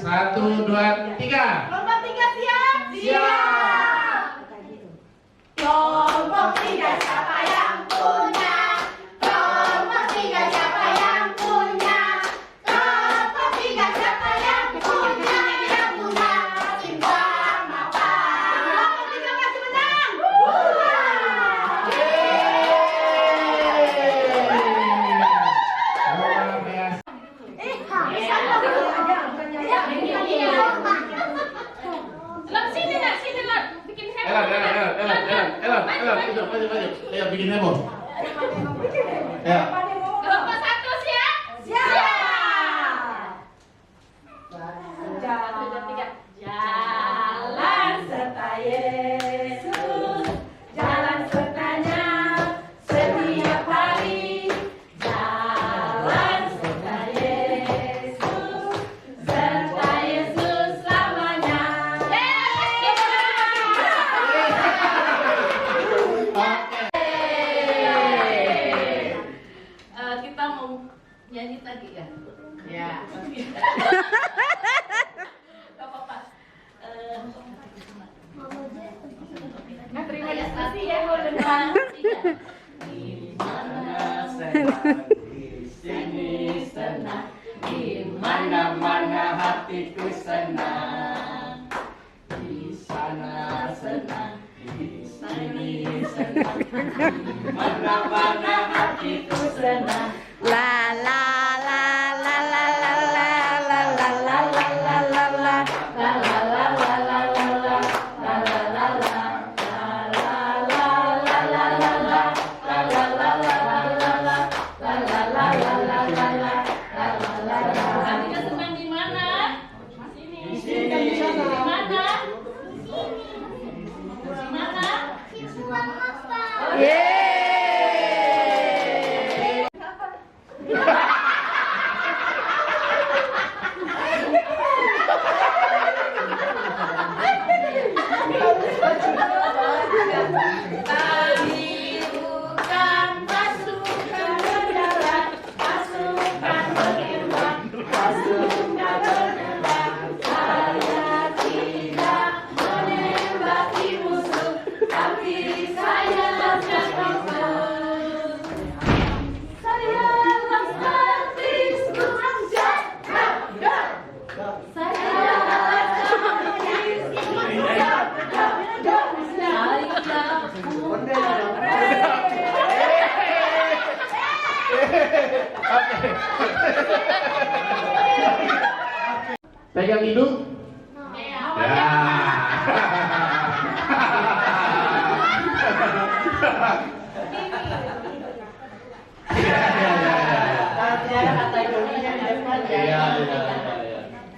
Satu, dua, tiga. Kelompok tiga siap? Siap. Kelompok tiga siapa yang punya? Kelompok tiga siapa yang punya? Kelompok tiga siapa yang punya? Yang punya cinta mata. Kelompok tiga kasih menang. Ayo bikin heboh. Ya. Kelompok satu siap? Siap. Jalan serta Yesus, jalan sertanya setiap hari. Jalan serta Yesus, serta Yesus selamanya. Kita mau nyanyi tadi ya? Ya. Gak apa-apa. Terima kasih ya, di mana senang, di sini senang, di mana-mana hatiku senang. Di sana senang, di sini senang, di mana-mana hatiku senang. La la la la la la la la la la la la la la. Hatinya senang di mana? Di sini. Di mana? Di mana? Kami bukan pasukan berjalan, pasukan berimbang, pasukan berkembang. Saya tidak menembaki musuh, tapi saya akan fokus. Saya seperti seorang jaga. Saya Pegang hidung. Ya.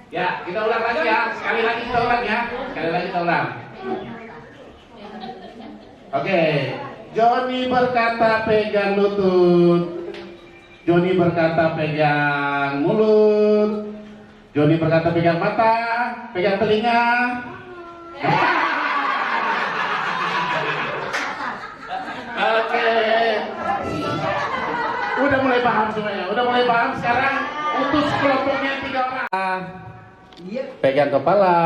Ya, kita ulang lagi ya. Sekali lagi kita ulang ya. Sekali lagi kita ulang. Oke. Joni berkata pegang lutut. Joni berkata pegang mulut. Joni berkata pegang mata, pegang telinga. Oke. Udah mulai paham semuanya. Udah mulai paham sekarang. Utus kelompoknya 3 orang. Pegang kepala.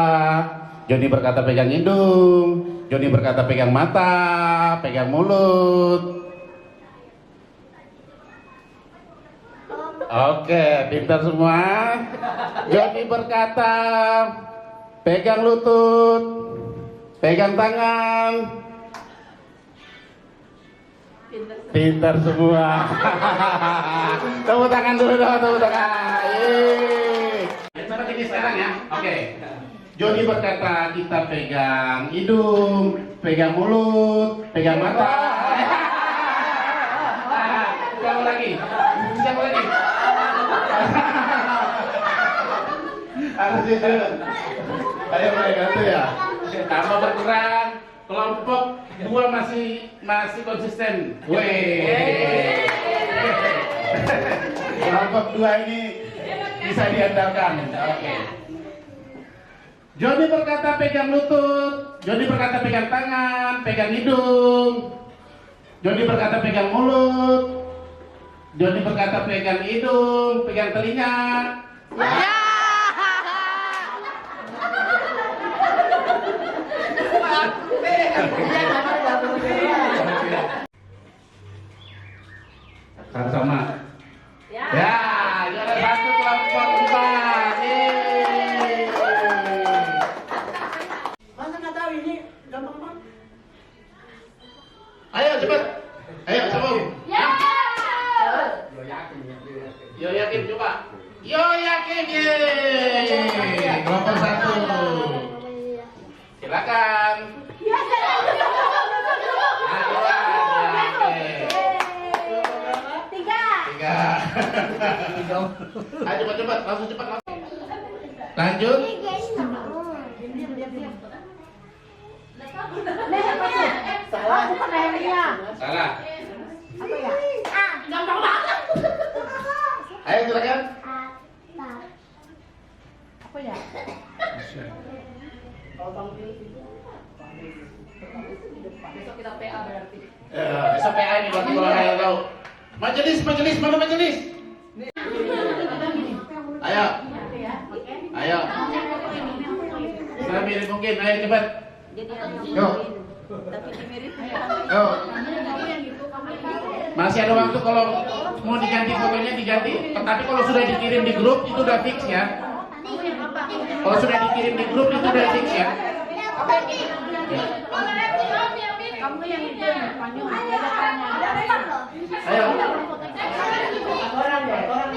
Joni berkata pegang hidung. Joni berkata pegang mata, pegang mulut. Oke, pintar semua. Joni berkata pegang lutut, pegang tangan. Pintar semua. Tepuk tangan dulu dong, tepuk tangan. Coba ini sekarang ya. Oke. Joni berkata kita pegang hidung, pegang mulut, pegang mata. Siapa lagi? Siapa lagi? Ayo mulai ganti ya. Tambah berkurang. Kelompok 2 masih konsisten. Weh. Kelompok 2 ini bisa diandalkan. Oke. Joni berkata pegang lutut. Joni berkata pegang tangan, pegang hidung. Joni berkata pegang mulut. Joni berkata pegang hidung, pegang telinga. Yeay, kelompok 1. Silakan. Tiga. 3. Ayo cepat, langsung cepat. Lanjut. Salah, bukan lehernya. Salah. Apa ya? Gampang banget. Ayo silakan. Apa ya? Besok kita PA berarti. Ya, besok PA ini berarti kalau kalian tahu. Majelis, mana majelis? Ayo. Ayo. Mirip mungkin, ayo cepat. Yuk. Yuk. Masih ada waktu kalau mau diganti fotonya diganti. Tetapi kalau sudah dikirim di grup itu udah fix ya. Kalau sudah dikirim di grup itu udah fix ya. Kamu yang itu yang Spanyol. Ayo. Orang deh, orang.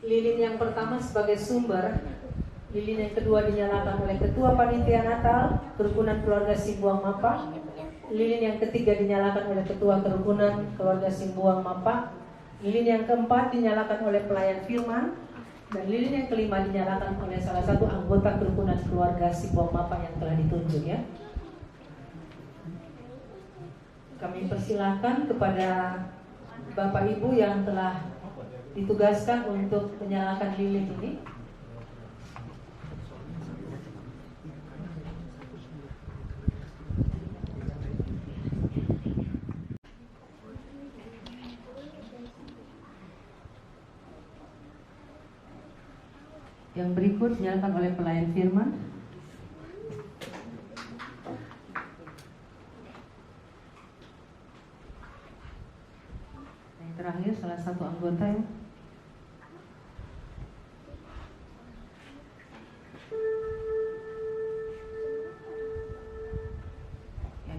Lilin yang pertama sebagai sumber, lilin yang kedua dinyalakan oleh Ketua Panitia Natal Kerukunan Keluarga Simbuang Mapa, lilin yang ketiga dinyalakan oleh Ketua Kerukunan Keluarga Simbuang Mapa, lilin yang keempat dinyalakan oleh pelayan firman, dan lilin yang kelima dinyalakan oleh salah satu anggota Kerukunan Keluarga Simbuang Mapa yang telah ditunjuk ya. Kami persilahkan kepada Bapak Ibu yang telah ditugaskan untuk menyalakan lilin ini. Yang berikut dinyalakan oleh pelayan firman. Yang terakhir salah satu anggota ya.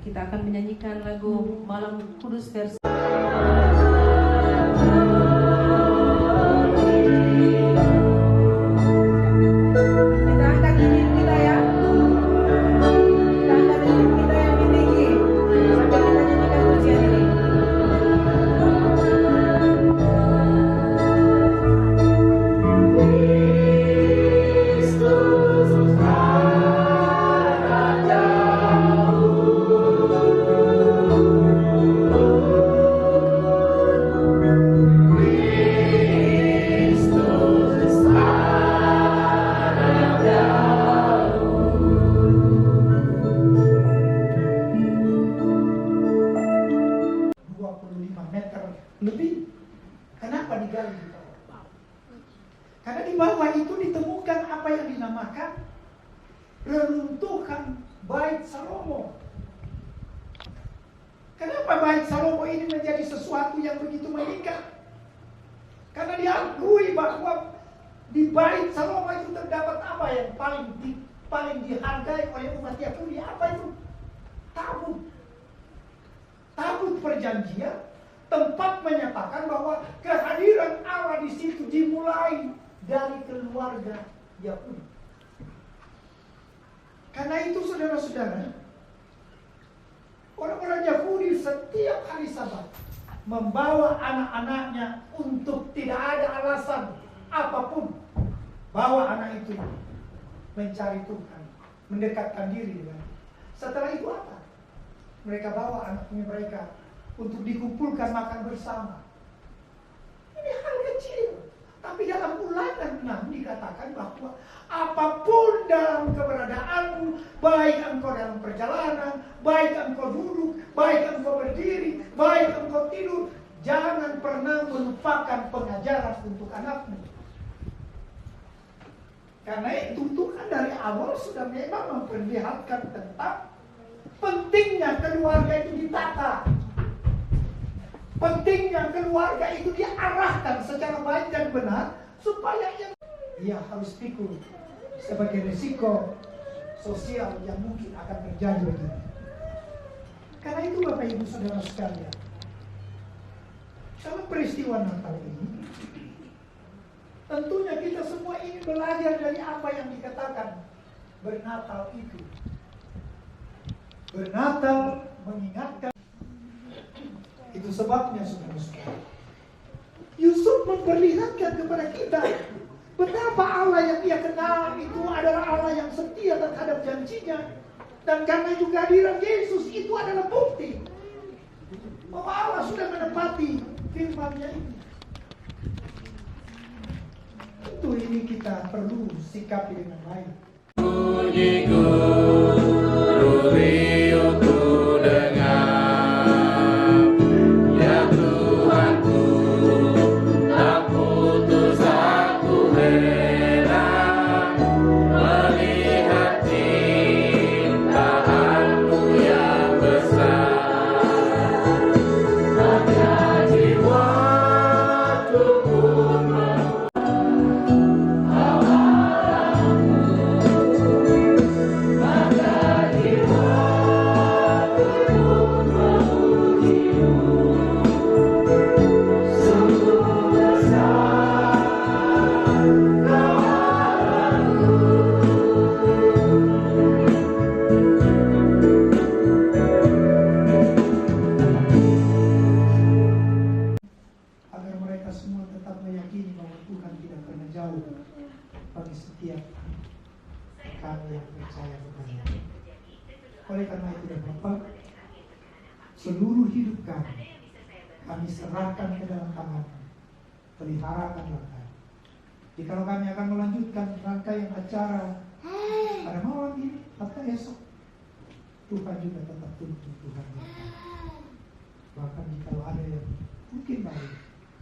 Kita akan menyanyikan lagu Malam Kudus versi kita angkat lilin kita ya. Kita angkat lilin kita yang tinggi sampai kita nyanyikan pujian ini. Lebih. Kenapa digali di bawah? Karena di bawah itu ditemukan apa yang dinamakan reruntuhan Bait Salomo. Kenapa Bait Salomo ini menjadi sesuatu yang begitu mengikat? Karena diakui bahwa di Bait Salomo itu terdapat apa yang paling paling dihargai oleh umat Yahudi apa itu? Tabut. Tabut perjanjian, tempat menyatakan bahwa kehadiran Allah di situ dimulai dari keluarga Yahudi. Karena itu saudara-saudara, orang-orang Yahudi setiap hari Sabat membawa anak-anaknya untuk tidak ada alasan apapun, bawa anak itu mencari Tuhan, mendekatkan diri dengan. Setelah itu apa? Mereka bawa anaknya mereka untuk dikumpulkan makan bersama. Ini hal kecil. Tapi dalam Ulangan 6 dikatakan bahwa apapun dalam keberadaanmu, baik engkau dalam perjalanan, baik engkau duduk, baik engkau berdiri, baik engkau tidur, jangan pernah melupakan pengajaran untuk anakmu. Karena itu Tuhan dari awal sudah memang memperlihatkan tentang pentingnya keluarga itu ditata. Pentingnya keluarga itu diarahkan secara baik dan benar supaya ia harus pikul sebagai risiko sosial yang mungkin akan terjadi begini. Karena itu Bapak Ibu Saudara sekalian, dalam peristiwa Natal ini tentunya kita semua ingin belajar dari apa yang dikatakan bernatal itu. Bernatal mengingatkan. Itu sebabnya saudara-saudara, Yusuf memperlihatkan kepada kita betapa Allah yang dia kenal itu adalah Allah yang setia terhadap janjinya. Dan karena juga kehadiran Yesus itu adalah bukti bahwa Allah sudah menepati firman-Nya ini. Tentu ini kita perlu sikapi dengan baik. bagi setiap kami yang percaya kepada-Nya. Oleh karena itu dan Bapa, seluruh hidup kami serahkan ke dalam tangan-Mu. Peliharakanlah kami. Jikalau kami akan melanjutkan rangkaian acara pada malam ini atau esok, Tuhan juga tetap tuntun Tuhan. Bahkan jikalau ada yang mungkin baik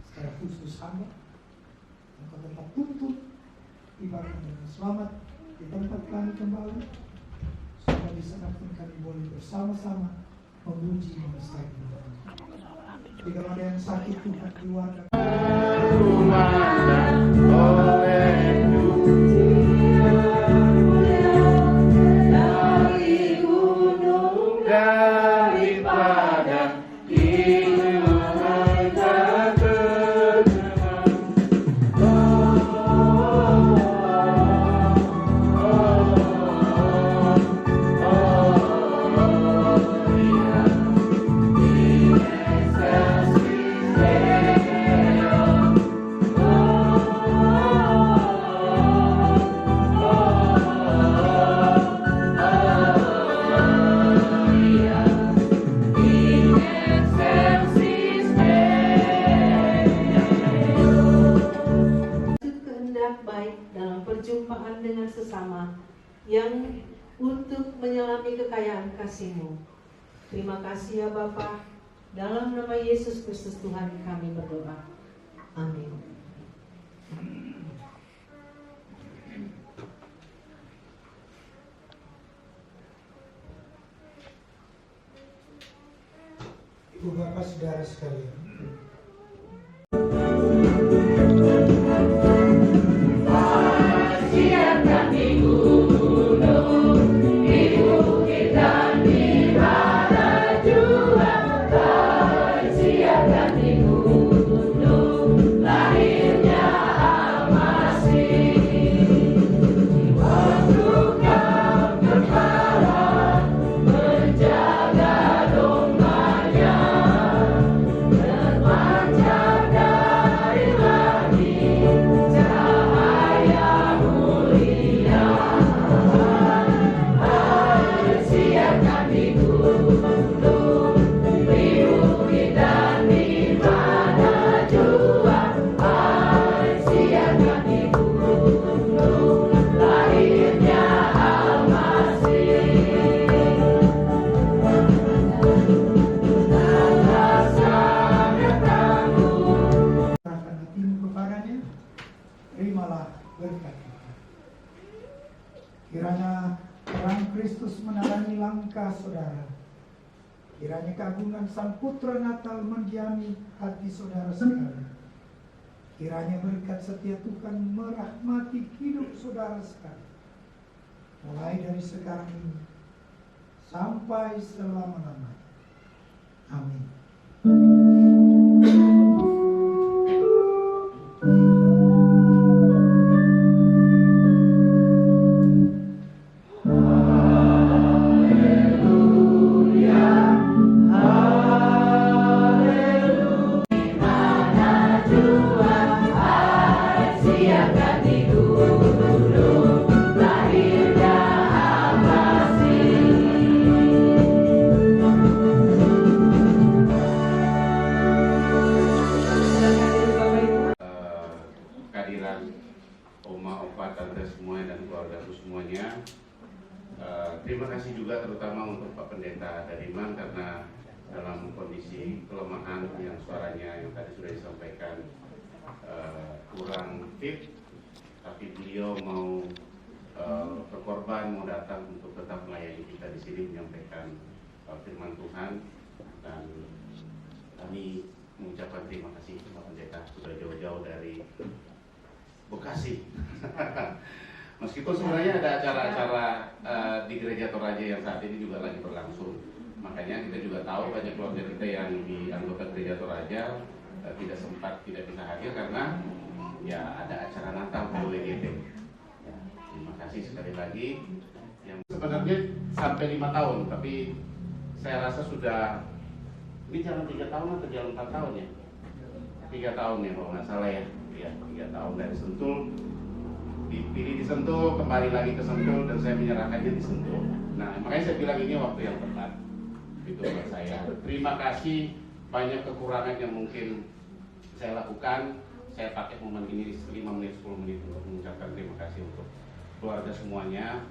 secara khusus hamba, Engkau tetap tuntun ibaratnya dengan selamat di tempat kami kembali, supaya di sana pun kami boleh bersama-sama memuji membesarkan Tuhan. Jika ada yang sakit Tuhan keluarga. Perjumpaan dengan sesama yang untuk menyelami kekayaan kasih-Mu. Terima kasih ya Bapa. Dalam nama Yesus Kristus Tuhan kami berdoa. Amin. Ibu Bapak Saudara sekalian, Siapkan minggu Kiranya terang Kristus menerangi langkah saudara. Kiranya keagungan Sang Putra Natal mendiami hati saudara sekalian. Kiranya berkat setia Tuhan merahmati hidup saudara sekalian, mulai dari sekarang ini sampai selama-lamanya. Amin. Terima kasih juga terutama untuk Pak Pendeta Dadiman karena dalam kondisi kelemahan yang suaranya yang tadi sudah disampaikan kurang fit, tapi beliau mau berkorban, mau datang untuk tetap melayani kita di sini menyampaikan firman Tuhan, dan kami mengucapkan terima kasih Pak Pendeta sudah jauh-jauh dari Bekasi. Meskipun sebenarnya ada acara-acara di Gereja Toraja yang saat ini juga lagi berlangsung, makanya kita juga tahu banyak keluarga kita yang di anggota Gereja Toraja tidak sempat, tidak bisa hadir karena ya ada acara Natal di WGT. Ya, terima kasih sekali lagi. Yang sebenarnya sampai 5 tahun, tapi saya rasa sudah ini jalan 3 tahun atau jalan 4 tahun ya? 3 tahun ya kalau nggak salah ya. Ya 3 tahun dari Sentul. Dipilih di Sentul, kembali lagi ke Sentul, dan saya menyerahkannya di Sentul. Nah, makanya saya bilang ini waktu yang tepat. Itu buat saya. Terima kasih, banyak kekurangan yang mungkin saya lakukan. Saya pakai momen ini 5 menit, 10 menit untuk mengucapkan terima kasih untuk keluarga semuanya.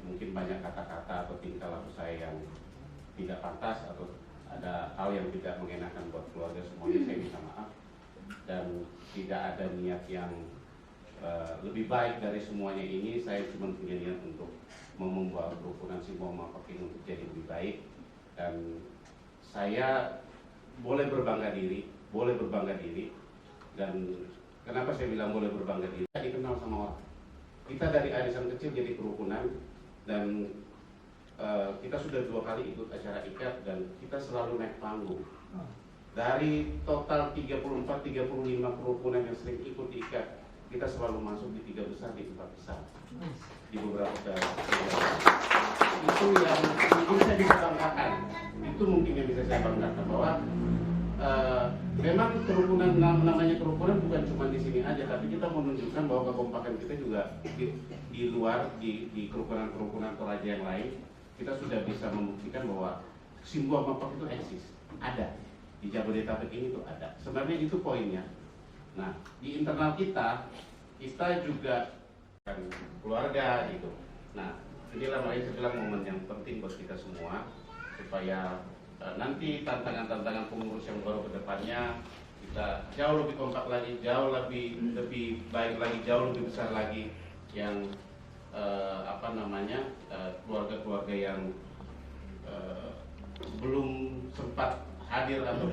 Mungkin banyak kata-kata atau tingkah laku saya yang tidak pantas atau ada hal yang tidak mengenakan buat keluarga semuanya. Saya minta maaf, dan tidak ada niat yang lebih baik dari semuanya ini. Saya cuma punya niat untuk membawa kerukunan Simbol Mapak ini untuk jadi lebih baik, dan saya boleh berbangga diri, dan kenapa saya bilang boleh berbangga diri? Kita dikenal sama orang, kita dari arisan kecil jadi kerukunan, dan kita sudah 2 kali ikut acara ikat, dan kita selalu naik panggung. Dari total 34-35 kerukunan yang sering ikut ikat, kita selalu masuk di 3 besar, di 4 besar, di beberapa daerah. Itu yang mungkin saya bisa banggakan. Itu mungkin yang bisa saya banggakan bahwa memang kerukunan, namanya kerukunan bukan cuma di sini aja, tapi kita menunjukkan bahwa kekompakan kita juga di luar, di kerukunan-kerukunan Toraja yang lain. Kita sudah bisa membuktikan bahwa Simbol Mapak itu eksis, ada di Jabodetabek ini tuh ada. Sebenarnya itu poinnya. Nah, di internal kita juga kan keluarga gitu. Nah, inilah makanya saya bilang momen yang penting buat kita semua, supaya nanti tantangan-tantangan pengurus yang baru ke depannya kita jauh lebih kompak lagi, jauh lebih baik lagi, jauh lebih besar lagi, yang keluarga-keluarga yang belum sempat hadir atau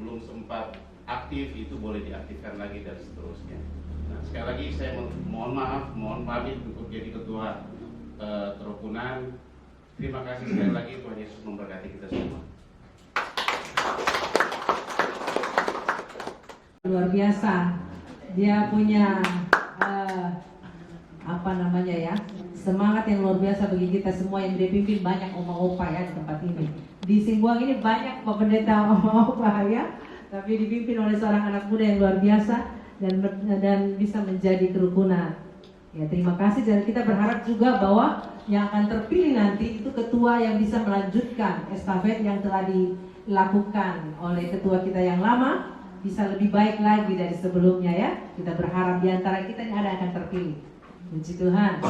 belum sempat aktif itu boleh diaktifkan lagi dan seterusnya. Nah, sekali lagi saya mohon pamit untuk jadi ketua kerukunan. Terima kasih sekali lagi, Tuhan Yesus memberkati kita semua. Luar biasa, dia punya semangat yang luar biasa bagi kita semua yang dipimpin banyak oma-opa ya di tempat ini. Di Simbuang ini banyak Pak Pendeta oma-opa ya, tapi dipimpin oleh seorang anak muda yang luar biasa dan bisa menjadi kerukunan. Ya, terima kasih, dan kita berharap juga bahwa yang akan terpilih nanti itu ketua yang bisa melanjutkan estafet yang telah dilakukan oleh ketua kita yang lama, bisa lebih baik lagi dari sebelumnya ya. Kita berharap di antara kita ini ada yang akan terpilih. Puji Tuhan.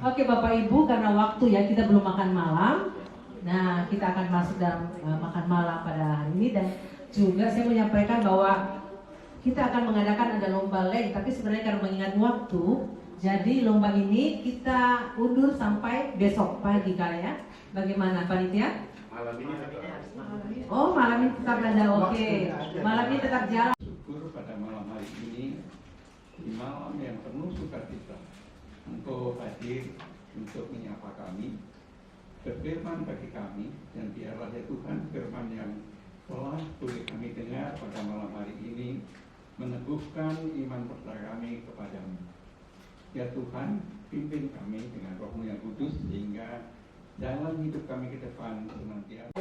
Oke Bapak Ibu, karena waktu ya kita belum makan malam. Nah, kita akan masuk dalam makan malam pada hari ini, dan juga saya menyampaikan bahwa kita akan mengadakan ada lomba leng, tapi sebenarnya karena mengingat waktu, Jadi lomba ini kita undur sampai besok pagi kali ya. Bagaimana panitia? Malam ini Oh, malam ini tetap ada. Oke. Malam ini tetap jalan. Syukur pada malam hari ini, di malam yang penuh sukacita, Engkau hadir untuk menyapa kami, berfirman bagi kami, dan biarlah ya Tuhan firman yang telah boleh kami dengar pada malam hari ini meneguhkan iman percaya kami kepadamu. Ya Tuhan, pimpin kami dengan Roh-Mu yang kudus sehingga dalam hidup kami ke depan senantiasa.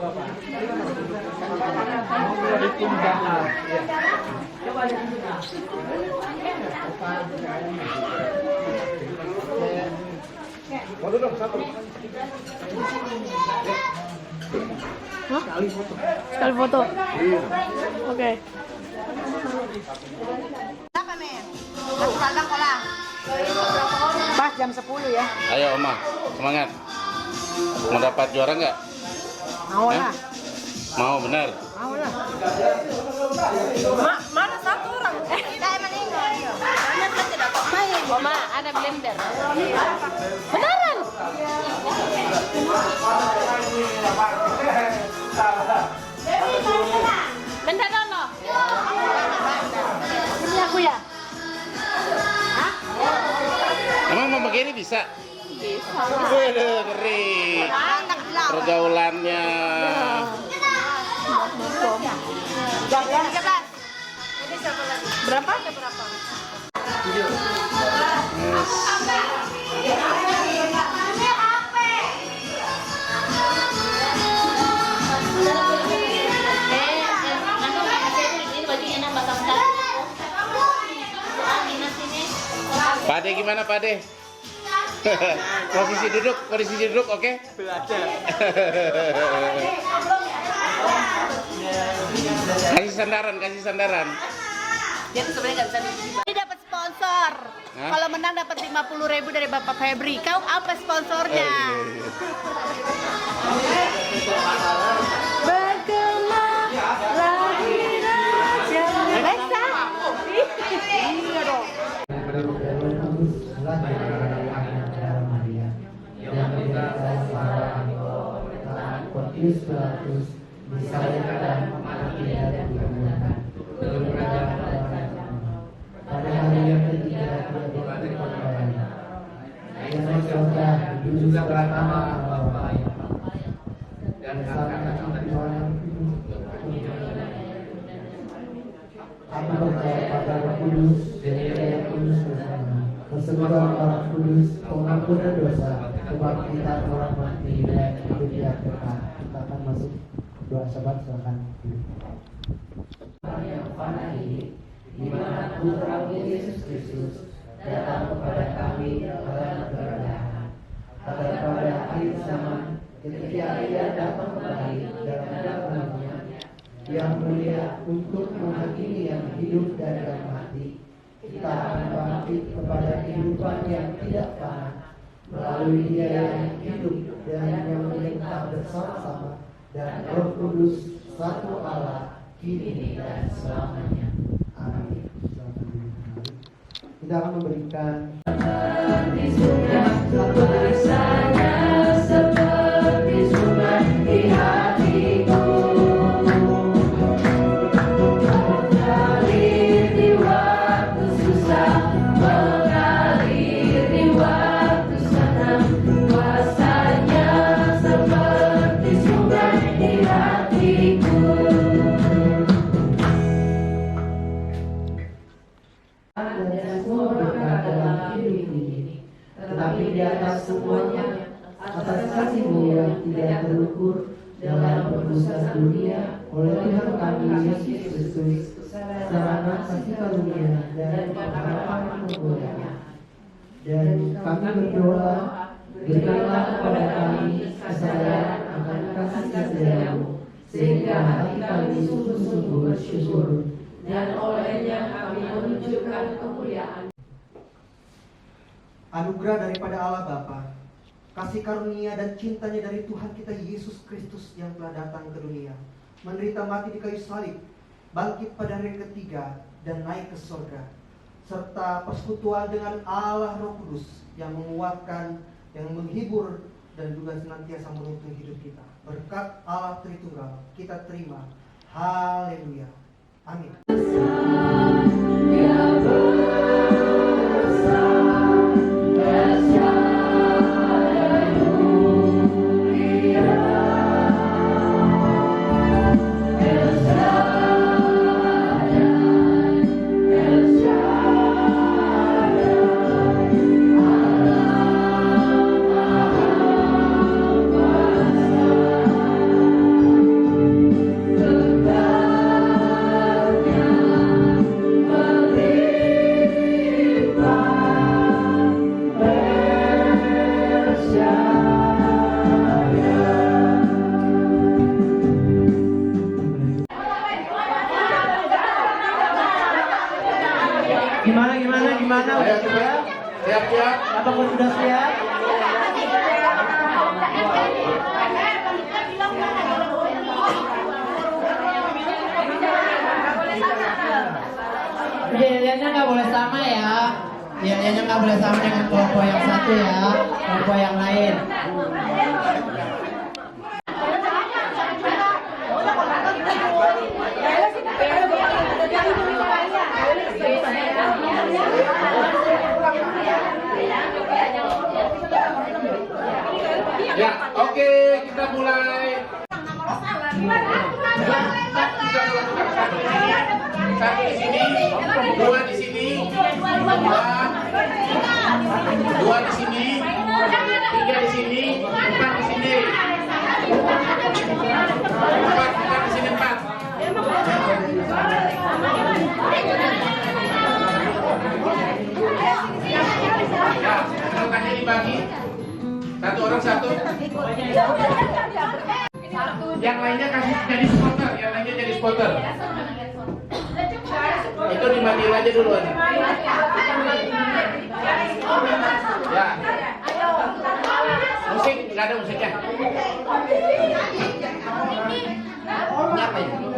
Sekali foto. Oke. Apa nih? Satu kandang kolam. Pas jam 10 ya. Ayo Oma, semangat. Mau dapat juara nggak? Mau lah. Mau benar. Mau lah. Mana satu orang? Saya meninggal. Karena saya tidak kok main. Mama, ada blender. Beneran? Bentar dulu. Ini aku ya? Emang mau begini bisa? Bisa. Waduh, keren. Pergaulannya. Jam 13. Berapa? Pade gimana Pade? posisi duduk, oke? Kasih sandaran. Dia tuh sebenarnya nggak bisa nih. Ini dapat sponsor. Hah? Kalau menang dapat 50.000 dari Bapak Febri. Kau apa sponsornya? Bergema lagi raja. Bisa. Iya dong. pada hari yang ketiga dia berkorban. Ia mencoba juga pertama Bapak dan karena Tuhan aku percaya pada Roh Kudus dan yang kudus bersama persekutuan Roh Kudus pengampunan dosa kebangkitan orang mati dan hidup yang kekal. Kita akan masuk doa sahabat silakan. Yang pada ini di mana Putra Yesus Kristus datang kepada kami dalam keberadaan. Pada akhir zaman ketika Ia datang kembali dalam dalamnya yang mulia untuk menghakimi yang hidup dan yang mati, kita akan bangkit kepada kehidupan yang tidak fana melalui Dia yang hidup dan yang menyertai bersama-sama dan Roh Kudus satu Allah kini dan selamanya. Amin. Kita akan memberikan seperti sungai di hatiku, mengalir di waktu susah, mengalir di waktu senang, kuasanya seperti sungai di hatiku. Dan semua berkat dalam hidup ini, tetapi di atas semuanya, atas kasih-Mu yang tidak terukur dalam penebusan dunia oleh Tuhan kami Yesus Kristus, sarana kasih karunia dan pengharapan kemuliaan. Dan kami berdoa, berikanlah kepada kami kesadaran akan kasih setiamu, sehingga hati kami sungguh-sungguh bersyukur, dan olehnya kami menunjukkan kemuliaan. Anugerah daripada Allah Bapa, kasih karunia dan cintanya dari Tuhan kita Yesus Kristus yang telah datang ke dunia, menderita mati di kayu salib, bangkit pada hari ketiga dan naik ke surga, serta persekutuan dengan Allah Roh Kudus yang menguatkan, yang menghibur, dan juga senantiasa menuntun hidup kita. Berkat Allah Tritunggal kita terima. Haleluya. Amin. Gimana? Udah siap? Siap. Apakah sudah siap? Yel-yelnya nggak boleh sama ya. Yel-yelnya nggak boleh sama dengan kelompok yang satu ya. Kelompok yang lain. Ya, oke, kita mulai. Satu di sini, dua di sini, dua di sini, tiga di sini, empat di sini, empat di sini, empat. Ya, sedotannya dibagi. Satu orang satu. Yang lainnya kasih jadi spotter, yang lainnya jadi spotter. Itu dimatiin aja dulu. Ya. Musik nggak ada musiknya.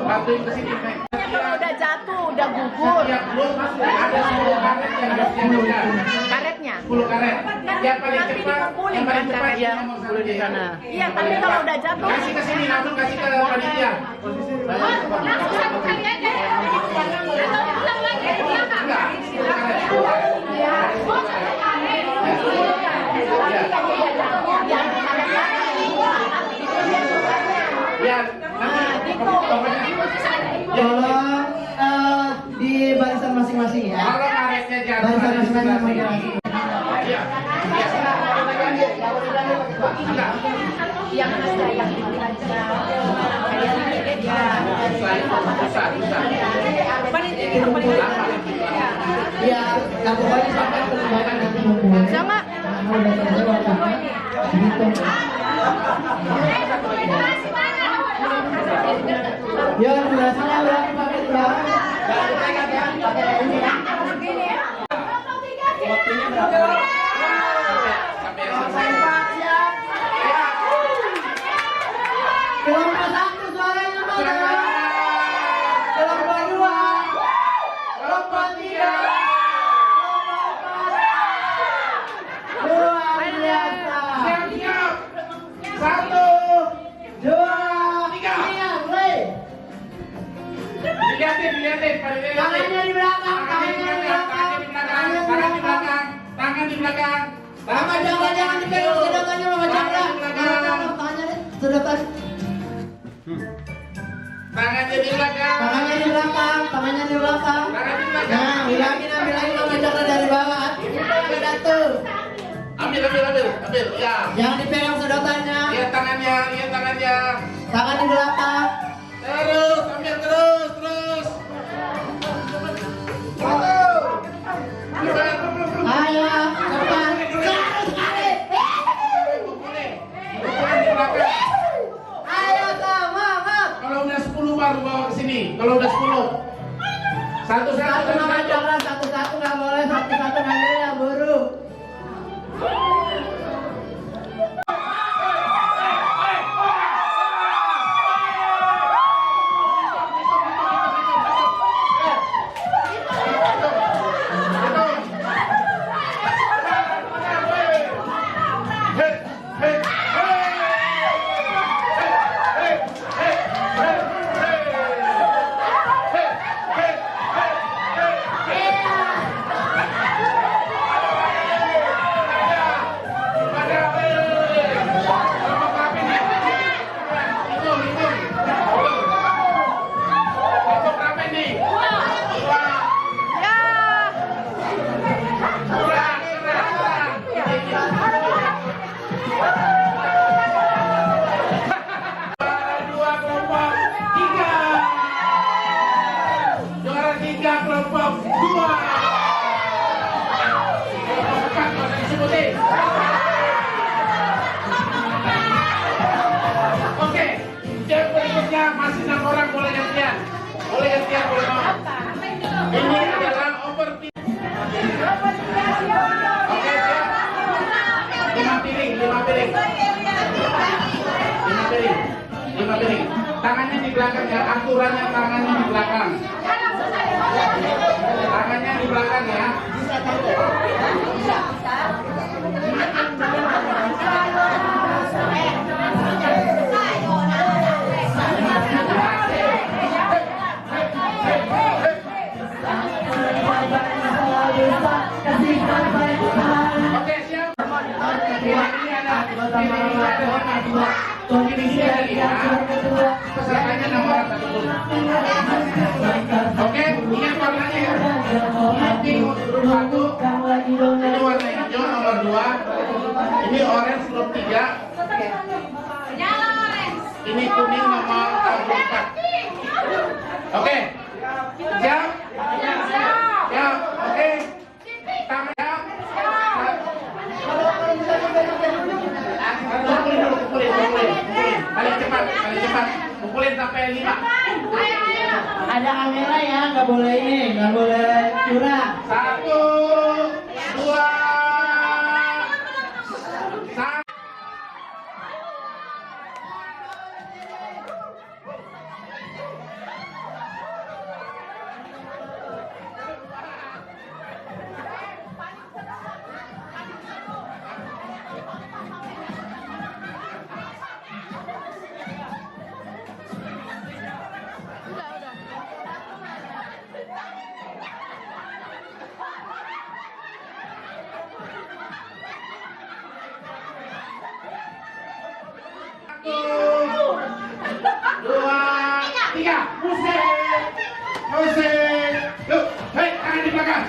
Bantuin ke sini, Mek. Udah jatuh, udah gugur. Setiap blok ada 10 karet yang harus diambilkan. Karetnya? 10 karet. Yang paling Nanti cepat, dikumpulin yang paling kan cepat karetnya. yang nomor 1 di sana. Iya, tapi kalau udah jatuh. Kasih ke sini, langsung kasih ke panitia. Langsung satu kali aja. Ulang lagi di belakang. Enggak, 10 karet. Ya, nanti pokoknya. Tolong di barisan masing-masing ya. Kalau karetnya jatuh Barisan ada di sebelah masing-masing. sini. Iya. Enggak. Yang ada yang dibaca. Susah. Ya, nggak pokoknya sampai keluarkan nanti ngumpulin. Sama. Karena udah selesai waktunya. Dihitung. Ya, durasinya berapa pakai ya? Waktunya berapa? Sampai selesai. Kelompok satu suaranya mana? Kelompok dua. Kelompok tiga. Kelompok empat. Luar biasa. Siap. 1, 2, 3. 3, mulai. Dilihatin, Tangannya di belakang, tangan di belakang. Mama jangan dipegang sedotannya, Mama jangan. Tangannya deh, sedotan. Tangannya di belakang. Tangannya di belakang. Tangan di belakang. Nah, bilangin Mama jangan dari bawah. Kita jatuh. Ambil. Ya. Jangan dipegang sedotannya. Lihat tangannya. Tangan di belakang. Terus, ambil terus. Ayo, cepat. Terus sekali. Pukulin di belakang. Ayo, semangat. Kalau udah 10 baru bawa ke sini. Kalau udah 10. Satu-satu Mama terus. jangan satu-satu nggak boleh, satu-satu nggak boleh ya, buru. putih. Oke, yang berikutnya masih 6 orang, boleh gantian. Boleh gantian, boleh mau. Ini adalah overtime. Oke, siap. 5 piring. 5 piring. Tangannya di belakang ya, aturannya tangannya di belakang. Tangannya di belakang ya. Oke, siap. Pesertanya nomor 1. Oke, ini warnanya ya. Pink grup 1. Ini warna hijau nomor 2. Ini orange grup 3. Ini kuning nomor 4. Oke. Siap? Siap. Oke. Tangan siap. Kumpulin. Paling cepat. Kumpulin sampai 5. Ada kamera ya, nggak boleh curang. 1, 2, 1. Musik. Yuk, hei, tangan di belakang.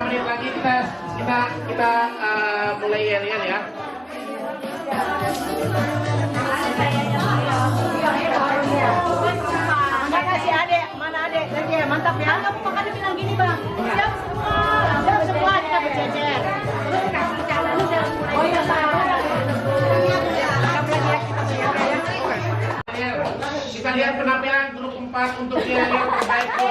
Menit lagi kita mulai yel-yel ya. Makasih adek, mana adek? Lagi ya, mantap ya. Kamu makanya bilang gini bang, siap semua kita berjejer. Terus kasih jalan. Oh iya Kita lihat penampilan grup 4 untuk yel-yel terbaik. 1,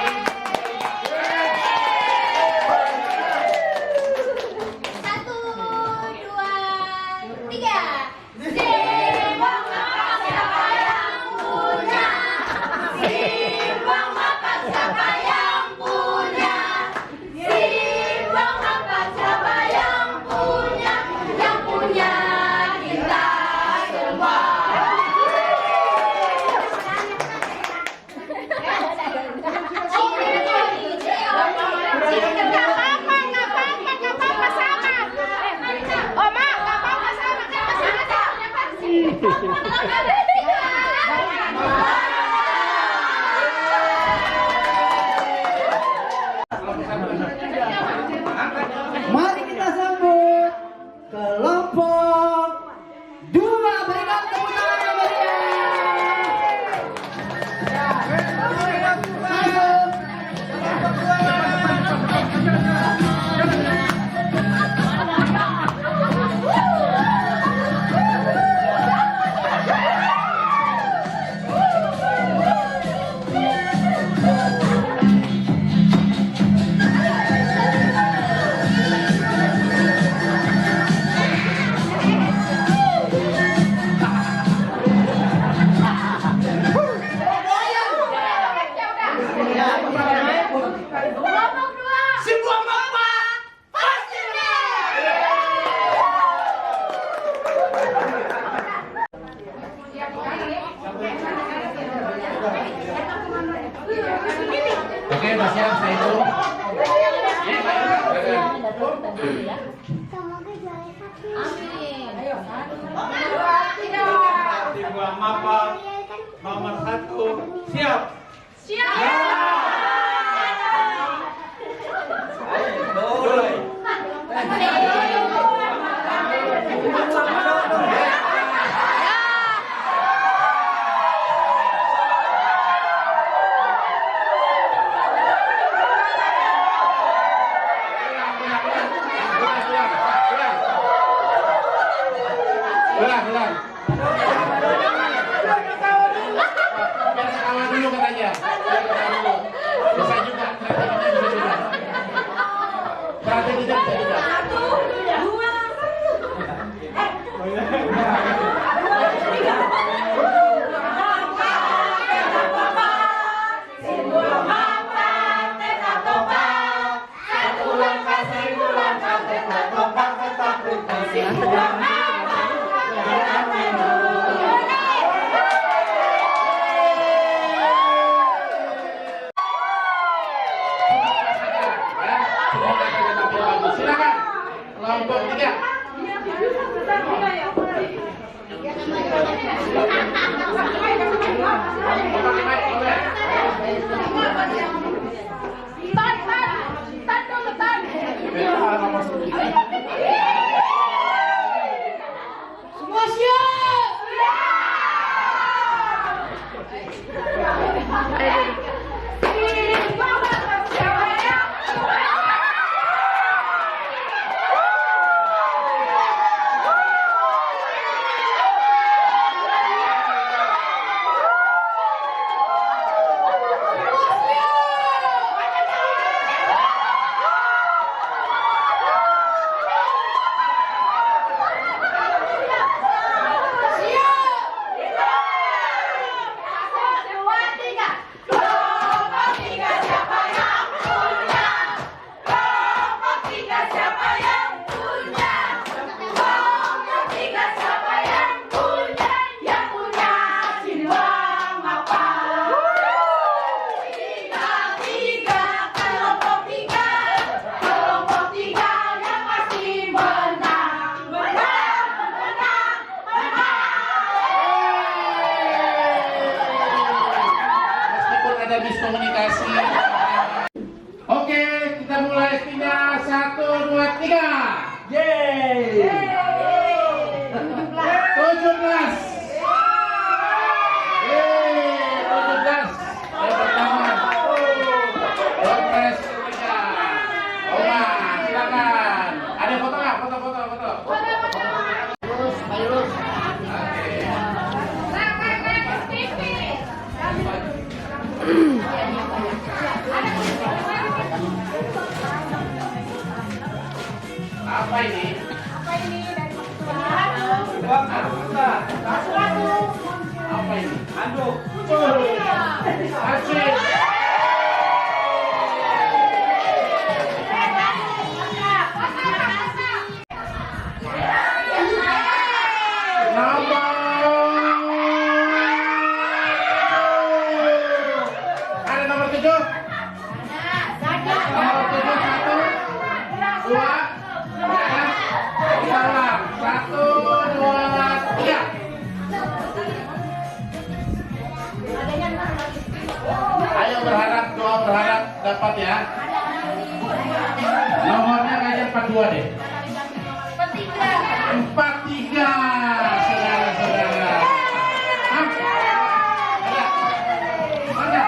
2, 3. Simbang mapak siapa yang punya? Simbang mapak siapa yang punya? Simbang mapak siapa yang punya? Yang punya kita semua. Mari kita sambut kelompok 2. Berikan tepuk tangan yang Oke, udah siap saya itu. Semoga juara 1. Amin. Ayo. Tim Buah Mapa nomor 1 siap. Mulai. kelompok 3. Semua siap. Meskipun ada miskomunikasi. Oke, kita mulai spinnya 1, 2, 3. Yeay. 17. Yeay, 17. Yang pertama. Progres ketiga. Oma, silakan. Ada foto nggak? Foto. Terus, ayo. Apa ini? Apa ini? Anduk. Asik. Ada nomor 7? Nomor 7, 1, 2, 1, 2, 3. Ayo berharap dapat ya. Nomornya kayaknya 42 deh. 43, saudara-saudara. Mana?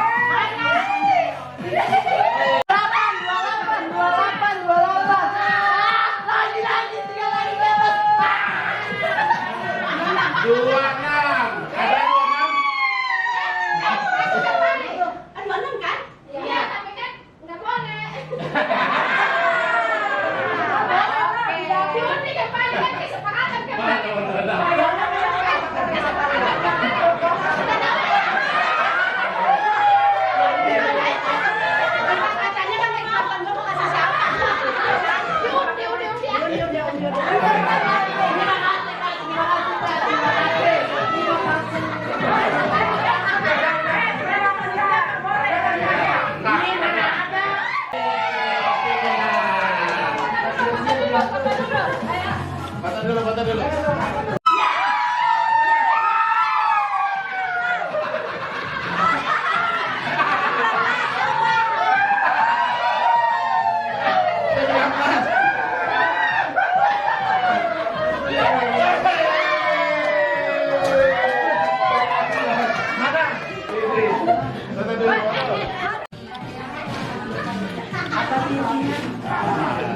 Dua enam. Ada 26? Iya, tapi kan nggak boleh. Foto dulu. Foto dulu.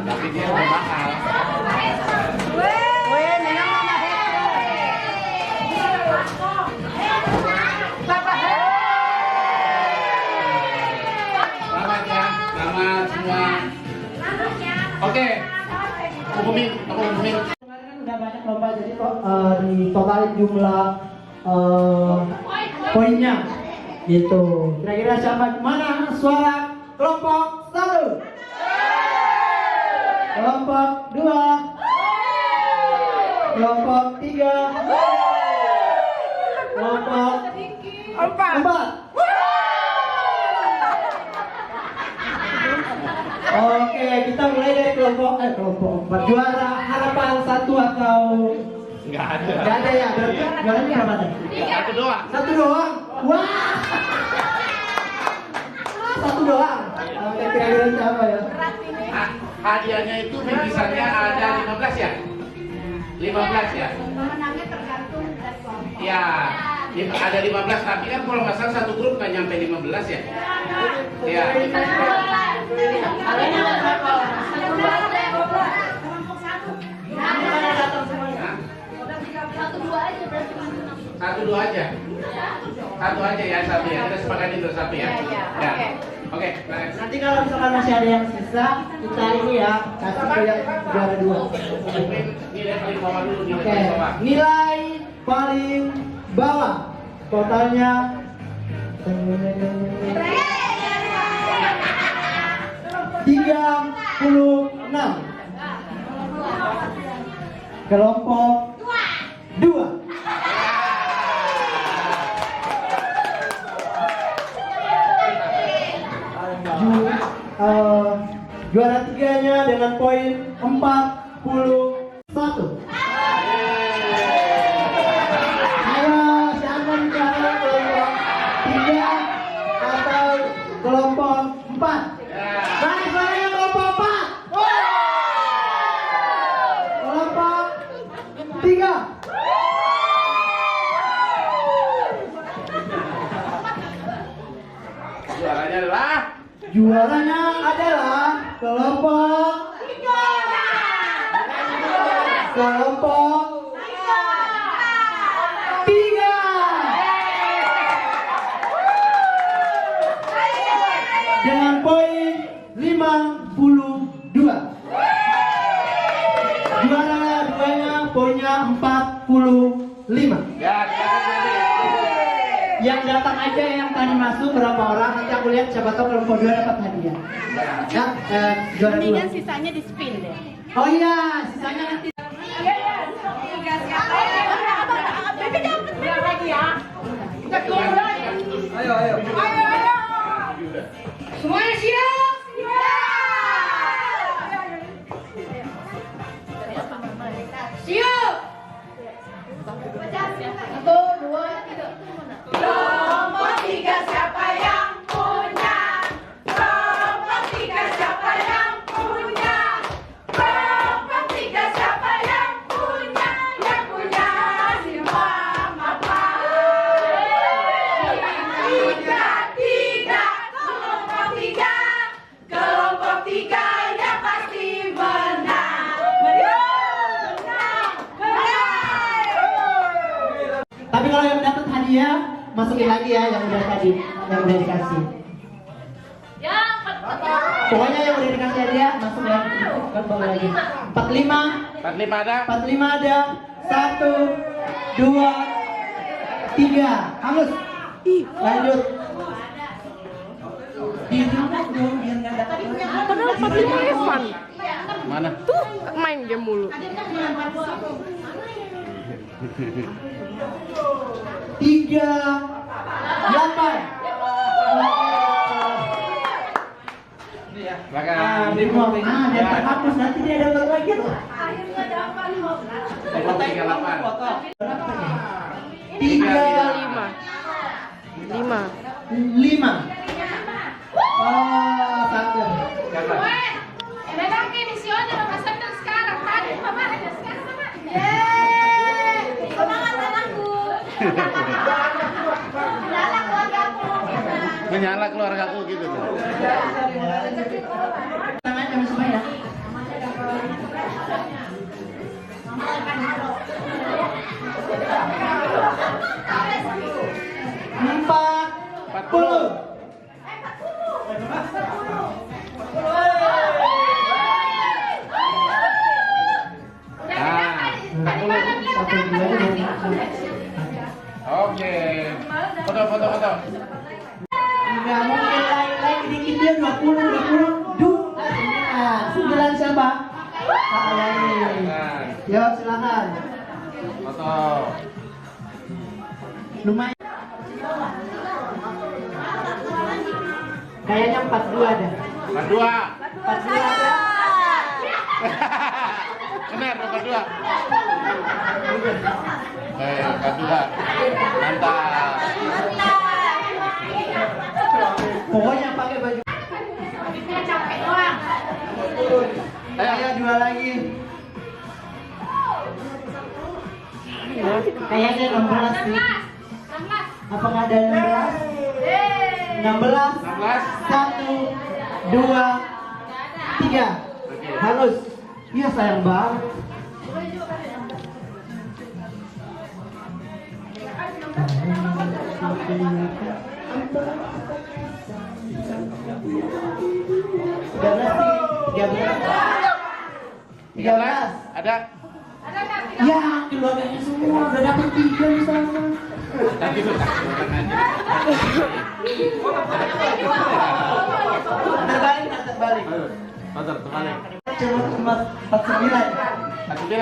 Tapi dia mahal. Selamat ya, selamat semua. Oke, aku umumin. Kemarin kan udah banyak lomba, jadi kok di total jumlah poinnya gitu. Kira-kira siapa? Mana suara kelompok 1? Kelompok 2? Kelompok 3? Kelompok 4? Oke, kita mulai dari kelompok 4. Juara Nggak ada. Nggak ada ya, berarti juaranya berapa tuh? Satu doang. Satu doang? Wah! Satu doang? Oke, kira-kira siapa ya? Hadiahnya itu misalnya ada 15 ya? 15 ya? Pemenangnya tergantung dari kelompok. Ya, ada 15, tapi kan kalau nggak salah satu grup nggak nyampe 15 ya? Iya. Satu dua aja. Satu aja ya, satu ya. Kita sepakati untuk satu ya. Ya. Oke. Next. Nanti kalau misalkan masih ada yang sisa, kita ini ya kasih ke yang juara 2. Nilai paling bawah dulu, nilai Oke, paling bawah. nilai paling bawah totalnya 36. Kelompok 2. Juara 3-nya dengan poin 41. Ayo, siapa nih juara kelompok 3 atau kelompok 4? Mana suaranya kelompok 4? Kelompok 3. Juaranya adalah kelompok 3. Dengan poin 52. Juara duanya poinnya 45. Ya, Yang datang aja yang tadi masuk berapa orang, nanti aku lihat siapa tahu kelompok 2 dapat hadiah. Ya, juara 2. Mendingan sisanya di spin deh. Oh iya, sisanya nanti. Bebe dapat biar lagi ya. Ayo. Semuanya siap? Siap. 1, 2, 3. Kelompok 3 siapa yang punya? Kelompok 3 siapa yang punya? Kelompok 3 siapa yang punya? Yang punya semua mapa. 3, kelompok 3. Kelompok 3 yang pasti menang. Tapi kalau yang dapat hadiah, masukin lagi ya yang udah tadi, yang udah dikasih. Pokoknya yang udah dikasih hadiah, masuk ya. Kan bawa lagi. 45. 45 ada? 45 ada. 1, 2, 3. Hangus. Lanjut. Di rumah dong biar nggak dapat. Padahal 45 Evan. Mana? Tuh main game mulu. 3, 8. Belakang. Dia terhapus nanti dia dapat lagi tuh. Akhirnya dapat 15. Kelompok 38. 3, 5. 5. Oh, satu. Siapa? Memang ini misioner Mas Sandal sekarang. Tadi kemarin dan sekarang sama. Yeay! Semangat anakku. Lala keluargaku. Menyala keluargaku gitu tuh. Tangan kami semua ya. Empat 40. Oke. Foto. Enggak mungkin lain dikit dia 20. 9 siapa? Kak Lain. Yo, silakan. Foto. Lumayan. Kayaknya 42 ada. 42. 42 ada. Benar, nomor 2. Nomor 2. Mantap. Pokoknya pakai baju. Capek doang. Ayo 2 lagi. Kayaknya 16 nih. Apakah ada 16? 16. 1, 2, 3. Halus. Iya sayang banget. Tiga belas. Ada? Ya, keluarganya semua udah dapat 3 di sana. Tapi lu tak orang aja. Terbalik, terbalik. Motor terbalik. Cuma 49. 49.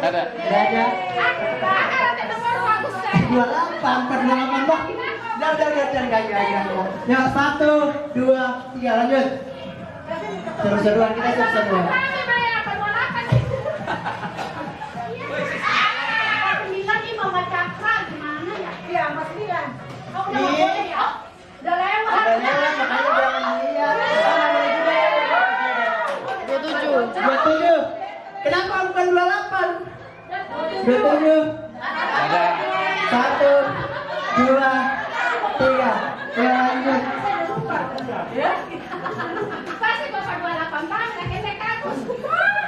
Ada. Tidak ada. 28, 48 bang. Udah, jangan gaya. Ya, 1, 2, 3, lanjut. Seru-seruan kita seru-seruan. Iya, 49. Kau udah Ih. boleh ya? Udah lewat. Udah lewat, makanya jangan lihat. 27. Kenapa bukan 28? 27. Ada. 1, 2, 3. Ya, lanjut. Pasti bapak 28 tahun, kakek kakus.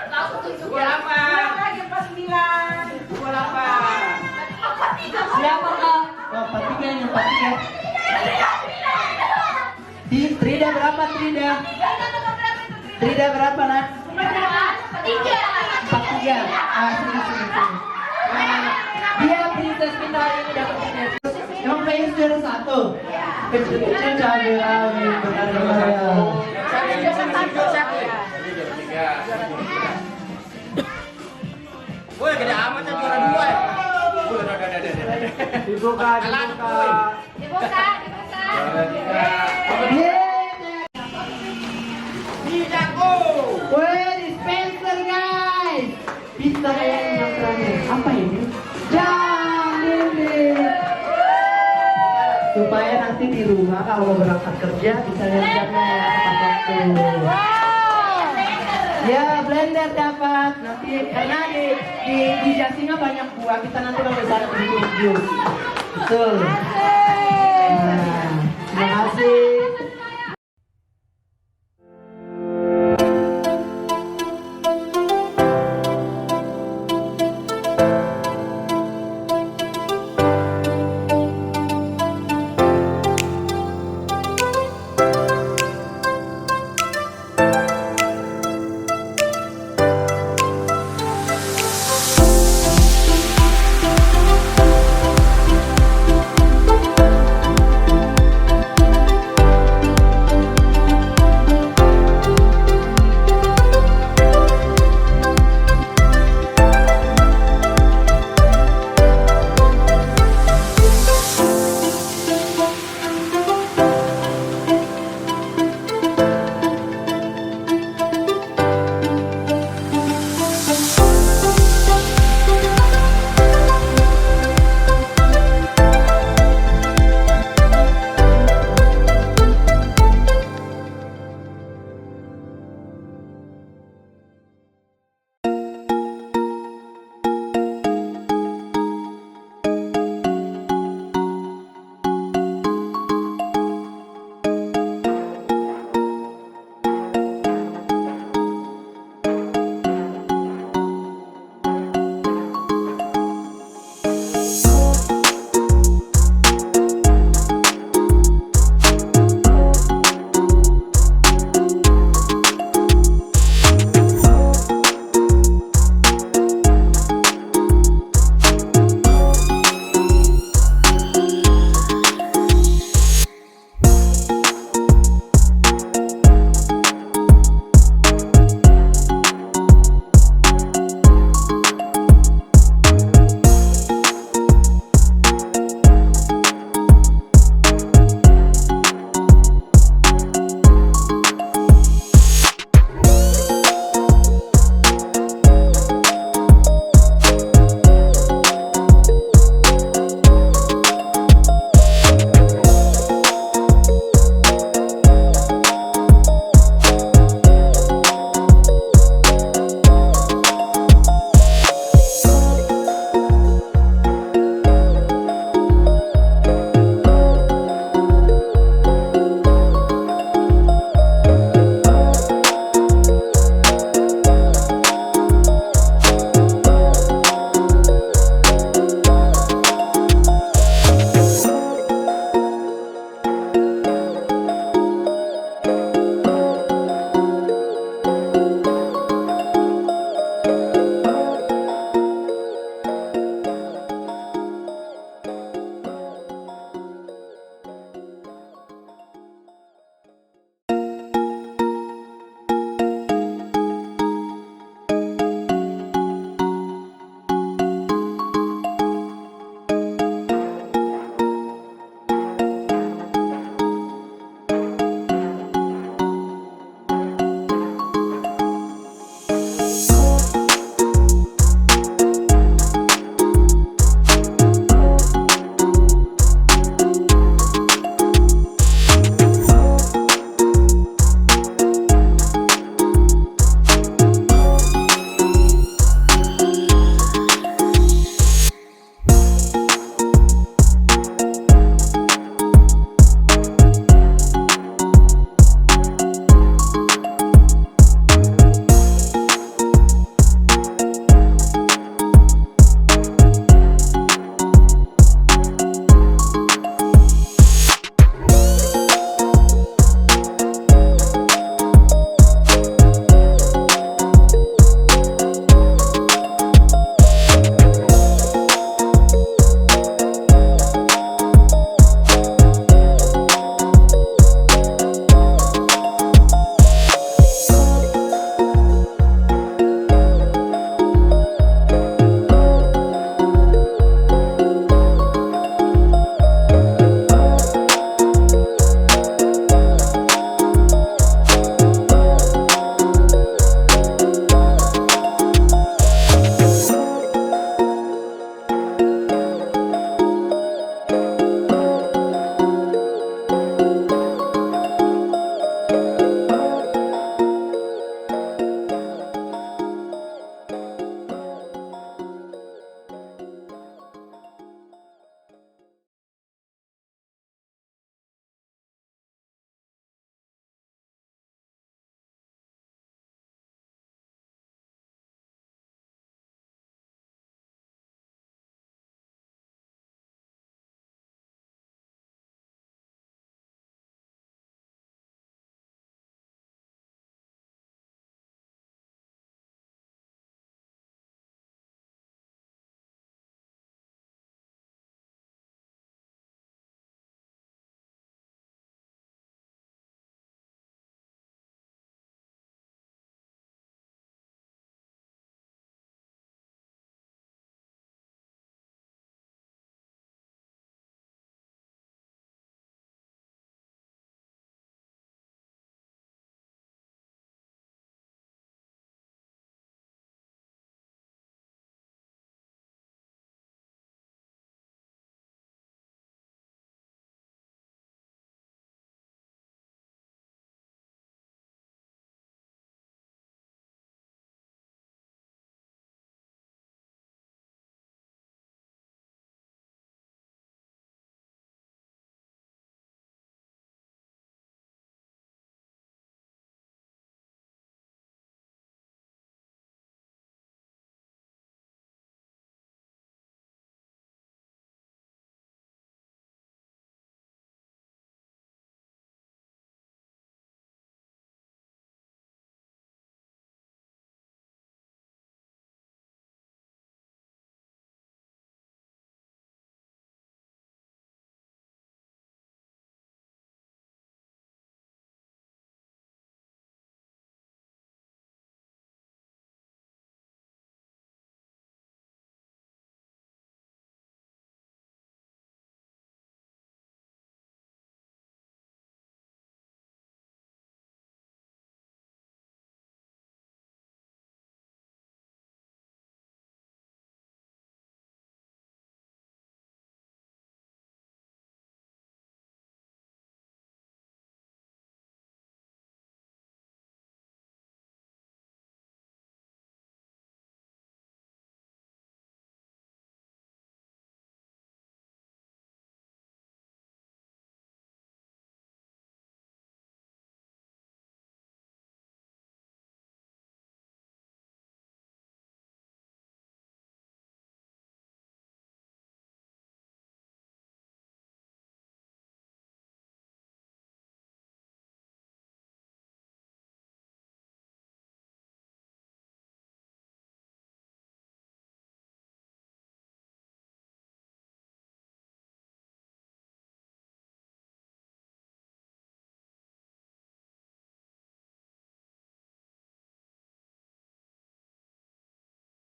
Langsung tunjuk. Lagi 49. 28. Siapa kak? Oh, 43 yang 43. Trida berapa Trida? Trida berapa nak? 43. Ah, sini. Dia princess kita hari ini dapat tiket. Yang pengen juara 1. Kecil-kecil cabai benar-benar ya. Woi, gede amat yang juara 2 ya. Dibuka. Wih, dispenser guys. Bisa yang terakhir. Apa ini? Jam ini. Supaya nanti di rumah kalau mau berangkat kerja bisa lihat jamnya ya tepat waktu. Ya, blender dapat. Nanti karena di Jasinga banyak buah, kita nanti kalau di sana beli jus. Betul.